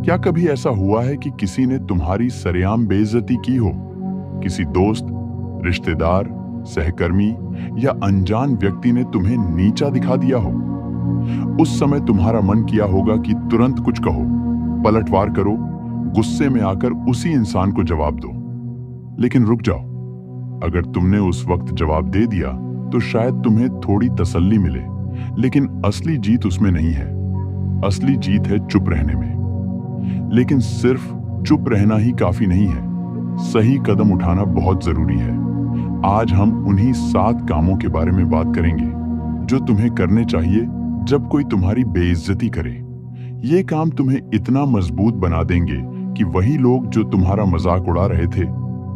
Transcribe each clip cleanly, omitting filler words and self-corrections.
क्या कभी ऐसा हुआ है कि किसी ने तुम्हारी सरेआम बेइज्जती की हो? किसी दोस्त, रिश्तेदार, सहकर्मी या अनजान व्यक्ति ने तुम्हें नीचा दिखा दिया हो? उस समय तुम्हारा मन किया होगा कि तुरंत कुछ कहो, पलटवार करो, गुस्से में आकर उसी इंसान को जवाब दो। लेकिन रुक जाओ, अगर तुमने उस वक्त जवाब दे दिया तो शायद तुम्हें थोड़ी तसल्ली मिले, लेकिन असली जीत उसमें नहीं है। असली जीत है चुप रहने में। लेकिन सिर्फ चुप रहना ही काफी नहीं है, सही कदम उठाना बहुत जरूरी है। आज हम उन्हीं 7 कामों के बारे में बात करेंगे जो तुम्हें करने चाहिए जब कोई तुम्हारी बेइज्जती करे। ये काम तुम्हें इतना मजबूत बना देंगे कि वही लोग जो तुम्हारा मजाक उड़ा रहे थे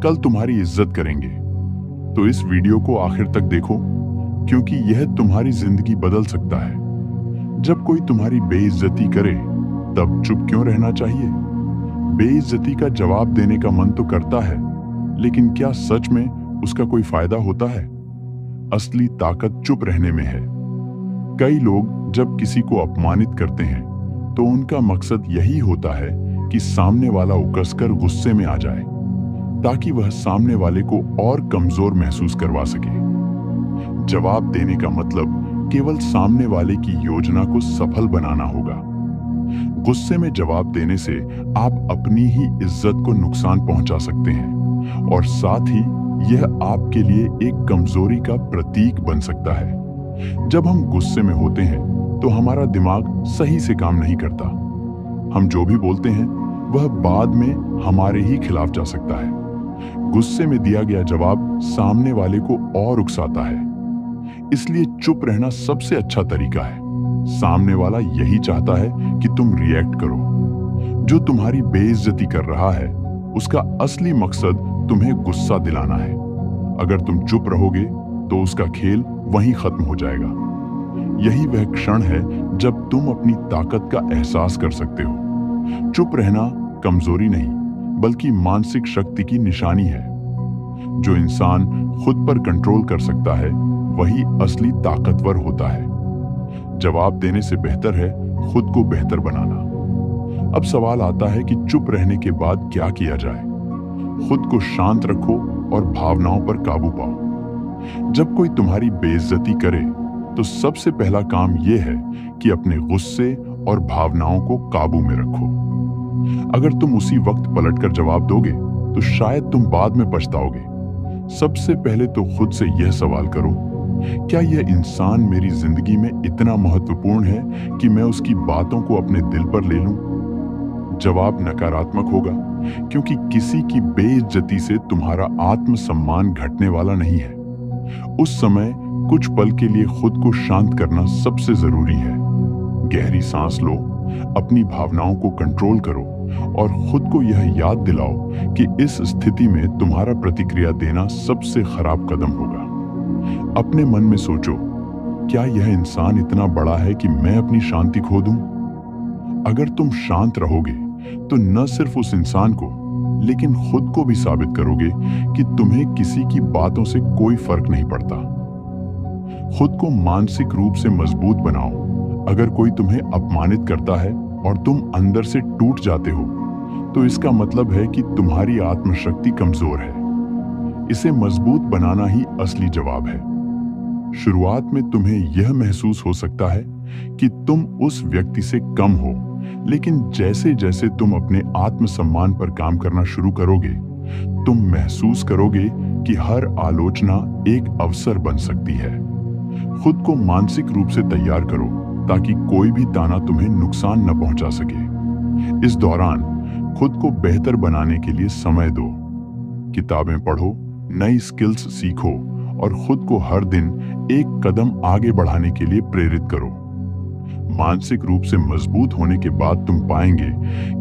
कल तुम्हारी इज्जत करेंगे। तो इस वीडियो को आखिर तक देखो, क्योंकि यह तुम्हारी जिंदगी बदल सकता है। जब कोई तुम्हारी बेइज्जती करे तब चुप क्यों रहना चाहिए? बेइज्जती का जवाब देने का मन तो करता है, लेकिन क्या सच में उसका कोई फायदा होता है? असली ताकत चुप रहने में है। कई लोग जब किसी को अपमानित करते हैं तो उनका मकसद यही होता है कि सामने वाला उकसकर गुस्से में आ जाए, ताकि वह सामने वाले को और कमजोर महसूस करवा सके। जवाब देने का मतलब केवल सामने वाले की योजना को सफल बनाना होगा। गुस्से में जवाब देने से आप अपनी ही इज्जत को नुकसान पहुंचा सकते हैं और साथ ही यह आपके लिए एक कमजोरी का प्रतीक बन सकता है। जब हम गुस्से में होते हैं तो हमारा दिमाग सही से काम नहीं करता। हम जो भी बोलते हैं वह बाद में हमारे ही खिलाफ जा सकता है। गुस्से में दिया गया जवाब सामने वाले को और उकसाता है। इसलिए चुप रहना सबसे अच्छा तरीका है। सामने वाला यही चाहता है कि तुम रिएक्ट करो। जो तुम्हारी बेइज्जती कर रहा है उसका असली मकसद तुम्हें गुस्सा दिलाना है। अगर तुम चुप रहोगे तो उसका खेल वहीं खत्म हो जाएगा। यही वह क्षण है जब तुम अपनी ताकत का एहसास कर सकते हो। चुप रहना कमजोरी नहीं, बल्कि मानसिक शक्ति की निशानी है। जो इंसान खुद पर कंट्रोल कर सकता है वही असली ताकतवर होता है। जवाब देने से बेहतर है खुद को बेहतर बनाना। अब सवाल आता है कि चुप रहने के बाद क्या किया जाए? खुद को शांत रखो और भावनाओं पर काबू पाओ। जब कोई तुम्हारी बेइज्जती करे तो सबसे पहला काम यह है कि अपने गुस्से और भावनाओं को काबू में रखो। अगर तुम उसी वक्त पलटकर जवाब दोगे तो शायद तुम बाद में पछताओगे। सबसे पहले तो खुद से यह सवाल करो, क्या यह इंसान मेरी जिंदगी में इतना महत्वपूर्ण है कि मैं उसकी बातों को अपने दिल पर ले लूं? जवाब नकारात्मक होगा, क्योंकि किसी की बेइज्जती से तुम्हारा आत्मसम्मान घटने वाला नहीं है। उस समय कुछ पल के लिए खुद को शांत करना सबसे जरूरी है। गहरी सांस लो, अपनी भावनाओं को कंट्रोल करो और खुद को यह याद दिलाओ कि इस स्थिति में तुम्हारा प्रतिक्रिया देना सबसे खराब कदम होगा। अपने मन में सोचो, क्या यह इंसान इतना बड़ा है कि मैं अपनी शांति खो दूं? अगर तुम शांत रहोगे तो न सिर्फ उस इंसान को, लेकिन खुद को भी साबित करोगे कि तुम्हें किसी की बातों से कोई फर्क नहीं पड़ता। खुद को मानसिक रूप से मजबूत बनाओ। अगर कोई तुम्हें अपमानित करता है और तुम अंदर से टूट जाते हो तो इसका मतलब है कि तुम्हारी आत्मशक्ति कमजोर है। इसे मजबूत बनाना ही असली जवाब है। शुरुआत में तुम्हें यह महसूस हो सकता है कि तुम उस व्यक्ति से कम हो, लेकिन जैसे जैसे तुम अपने आत्मसम्मान पर काम करना शुरू करोगे, तुम महसूस करोगे कि हर आलोचना एक अवसर बन सकती है। खुद को मानसिक रूप से तैयार करो ताकि कोई भी ताना तुम्हें नुकसान न पहुंचा सके। इस दौरान खुद को बेहतर बनाने के लिए समय दो। किताबें पढ़ो, नई स्किल्स सीखो और खुद को हर दिन एक कदम आगे बढ़ाने के लिए प्रेरित करो। मानसिक रूप से मजबूत होने के बाद तुम पाएंगे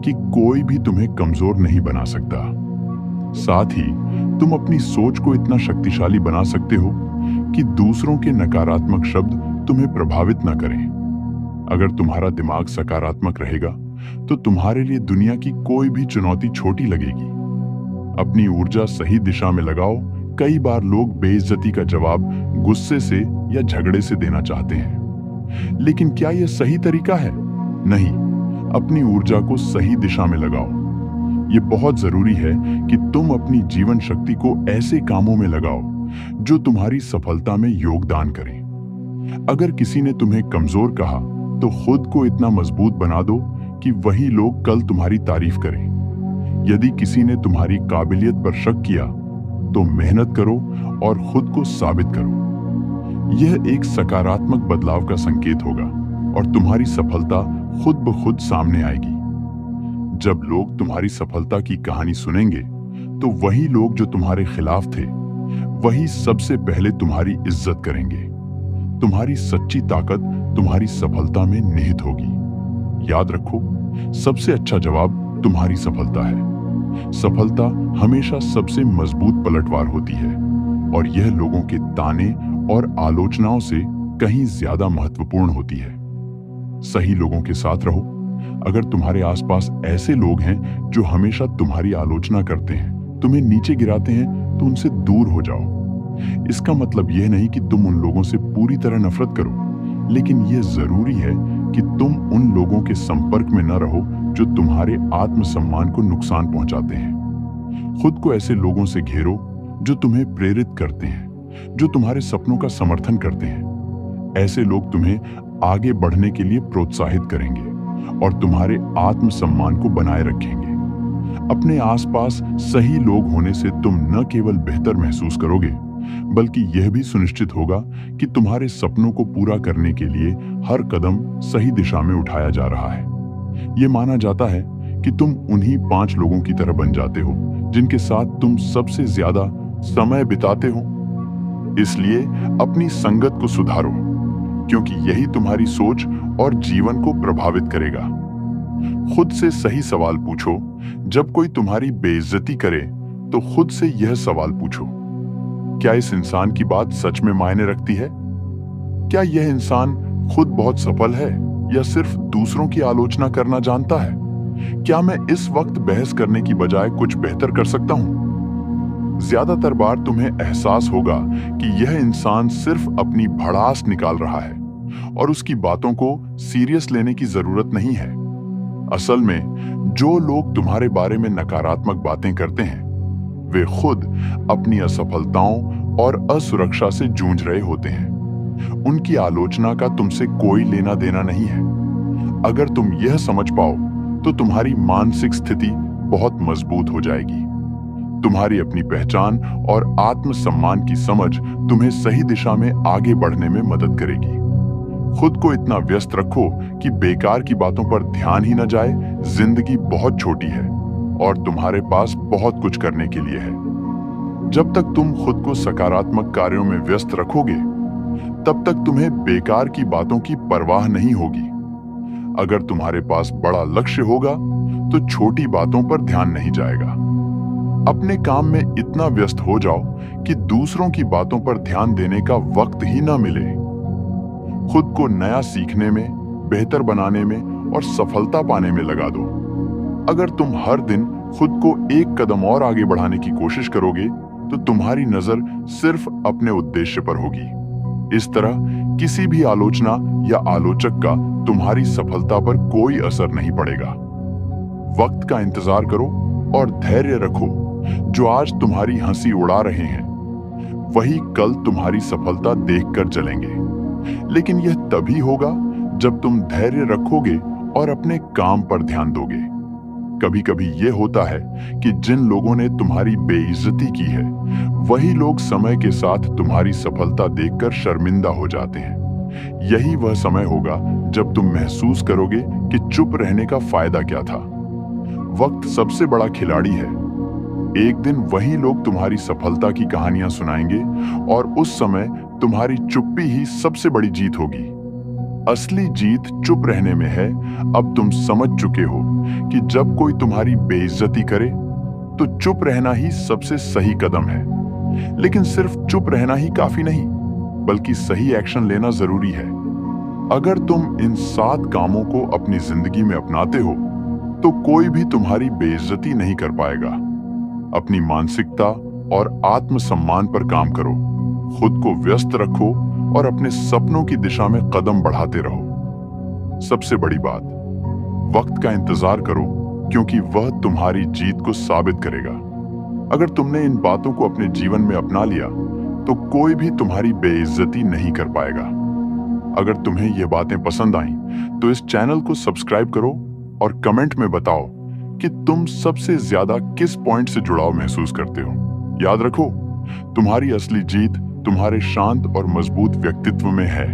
कि कोई भी तुम्हें कमजोर नहीं बना सकता। साथ ही तुम अपनी सोच को इतना शक्तिशाली बना सकते हो कि दूसरों के नकारात्मक शब्द तुम्हें प्रभावित न करें। अगर तुम्हारा दिमाग सकारात्मक रहेगा तो तुम्हारे लिए दुनिया की कोई भी चुनौती छोटी लगेगी। अपनी ऊर्जा सही दिशा में लगाओ। कई बार लोग बेइज्जती का जवाब गुस्से से या झगड़े से देना चाहते हैं, लेकिन क्या यह सही तरीका है? नहीं। अपनी ऊर्जा को सही दिशा में लगाओ। ये बहुत जरूरी है कि तुम अपनी जीवन शक्ति को ऐसे कामों में लगाओ जो तुम्हारी सफलता में योगदान करें। अगर किसी ने तुम्हें कमजोर कहा तो खुद को इतना मजबूत बना दो कि वही लोग कल तुम्हारी तारीफ करें। यदि किसी ने तुम्हारी काबिलियत पर शक किया तो मेहनत करो और खुद को साबित करो। यह एक सकारात्मक बदलाव का संकेत होगा और तुम्हारी सफलता खुद ब खुद सामने आएगी। जब लोग तुम्हारी सफलता की कहानी सुनेंगे तो वही लोग जो तुम्हारे खिलाफ थे वही सबसे पहले तुम्हारी इज्जत करेंगे। तुम्हारी सच्ची ताकत तुम्हारी सफलता में निहित होगी। याद रखो, सबसे अच्छा जवाब तुम्हारी सफलता है। सफलता हमेशा सबसे मजबूत पलटवार होती है और यह लोगों के ताने और आलोचनाओं से कहीं ज्यादा महत्वपूर्ण होती है। सही लोगों के साथ रहो। अगर तुम्हारे आसपास ऐसे लोग हैं जो हमेशा तुम्हारी आलोचना करते हैं, तुम्हें नीचे गिराते हैं, तो उनसे दूर हो जाओ। इसका मतलब यह नहीं कि तुम उन लोगों से पूरी तरह नफरत करो, लेकिन यह जरूरी है कि तुम उन लोगों के संपर्क में न रहो जो तुम्हारे आत्मसम्मान को नुकसान पहुंचाते हैं। खुद को ऐसे लोगों से घेरो जो तुम्हें प्रेरित करते हैं, जो तुम्हारे सपनों का समर्थन करते हैं। ऐसे लोग तुम्हें आगे बढ़ने के लिए प्रोत्साहित करेंगे और तुम्हारे आत्मसम्मान को बनाए रखेंगे। अपने आसपास सही लोग होने से तुम न केवल बेहतर महसूस करोगे, बल्कि यह भी सुनिश्चित होगा कि तुम्हारे सपनों को पूरा करने के लिए हर कदम सही दिशा में उठाया जा रहा है। यह माना जाता है कि तुम उन्हीं 5 लोगों की तरह बन जाते हो जिनके साथ तुम सबसे ज्यादा समय बिताते हो। इसलिए अपनी संगत को सुधारो, क्योंकि यही तुम्हारी सोच और जीवन को प्रभावित करेगा। खुद से सही सवाल पूछो। जब कोई तुम्हारी बेइज्जती करे तो खुद से यह सवाल पूछो, क्या इस इंसान की बात सच में मायने रखती है? क्या यह इंसान खुद बहुत सफल है या सिर्फ दूसरों की आलोचना करना जानता है? क्या मैं इस वक्त बहस करने की बजाय कुछ बेहतर कर सकता हूं? ज्यादातर बार तुम्हें एहसास होगा कि यह इंसान सिर्फ अपनी भड़ास निकाल रहा है और उसकी बातों को सीरियस लेने की जरूरत नहीं है। असल में जो लोग तुम्हारे बारे में नकारात्मक बातें करते हैं वे खुद अपनी असफलताओं और असुरक्षा से जूझ रहे होते हैं। उनकी आलोचना का तुमसे कोई लेना देना नहीं है। अगर तुम यह समझ पाओ तो तुम्हारी मानसिक स्थिति बहुत मजबूत हो जाएगी। तुम्हारी अपनी पहचान और आत्मसम्मान की समझ तुम्हें सही दिशा में आगे बढ़ने में मदद करेगी। खुद को इतना व्यस्त रखो कि बेकार की बातों पर ध्यान ही न जाए। जिंदगी बहुत छोटी है और तुम्हारे पास बहुत कुछ करने के लिए है। जब तक तुम खुद को सकारात्मक कार्यों में व्यस्त रखोगे, तब तक तुम्हें बेकार की बातों की परवाह नहीं होगी। अगर तुम्हारे पास बड़ा लक्ष्य होगा, तो छोटी बातों पर ध्यान नहीं जाएगा। अपने काम में इतना व्यस्त हो जाओ कि दूसरों की बातों पर ध्यान देने का वक्त ही ना मिले। खुद को नया सीखने में, बेहतर बनाने में और सफलता पाने में लगा दो। अगर तुम हर दिन खुद को एक कदम और आगे बढ़ाने की कोशिश करोगे, तो तुम्हारी नजर सिर्फ अपने उद्देश्य पर होगी। इस तरह किसी भी आलोचना या आलोचक का तुम्हारी सफलता पर कोई असर नहीं पड़ेगा। वक्त का इंतजार करो और धैर्य रखो। जो आज तुम्हारी हंसी उड़ा रहे हैं, वही कल तुम्हारी सफलता देखकर जलेंगे। लेकिन यह तभी होगा जब तुम धैर्य रखोगे और अपने काम पर ध्यान दोगे। कभी कभी यह होता है कि जिन लोगों ने तुम्हारी बेइज्जती की है, वही लोग समय के साथ तुम्हारी सफलता देखकर शर्मिंदा हो जाते हैं। यही वह समय होगा जब तुम महसूस करोगे कि चुप रहने का फायदा क्या था। वक्त सबसे बड़ा खिलाड़ी है। एक दिन वही लोग तुम्हारी सफलता की कहानियां सुनाएंगे और उस समय तुम्हारी चुप्पी ही सबसे बड़ी जीत होगी। असली जीत चुप रहने में है। अब तुम समझ चुके हो कि जब कोई तुम्हारी बेइज्जती करे तो चुप रहना ही सबसे सही कदम है। लेकिन सिर्फ चुप रहना ही काफी नहीं, बल्कि सही एक्शन लेना जरूरी है। अगर तुम इन 7 कामों को अपनी जिंदगी में अपनाते हो तो कोई भी तुम्हारी बेइज्जती नहीं कर पाएगा। अपनी मानसिकता और आत्मसम्मान पर काम करो, खुद को व्यस्त रखो और अपने सपनों की दिशा में कदम बढ़ाते रहो। सबसे बड़ी बात, वक्त का इंतजार करो, क्योंकि वह तुम्हारी जीत को साबित करेगा। अगर तुमने इन बातों को अपने जीवन में अपना लिया तो कोई भी तुम्हारी बेइज्जती नहीं कर पाएगा। अगर तुम्हें ये बातें पसंद आईं तो इस चैनल को सब्सक्राइब करो और कमेंट में बताओ कि तुम सबसे ज्यादा किस पॉइंट से जुड़ाव महसूस करते हो। याद रखो, तुम्हारी असली जीत तुम्हारे शांत और मजबूत व्यक्तित्व में है।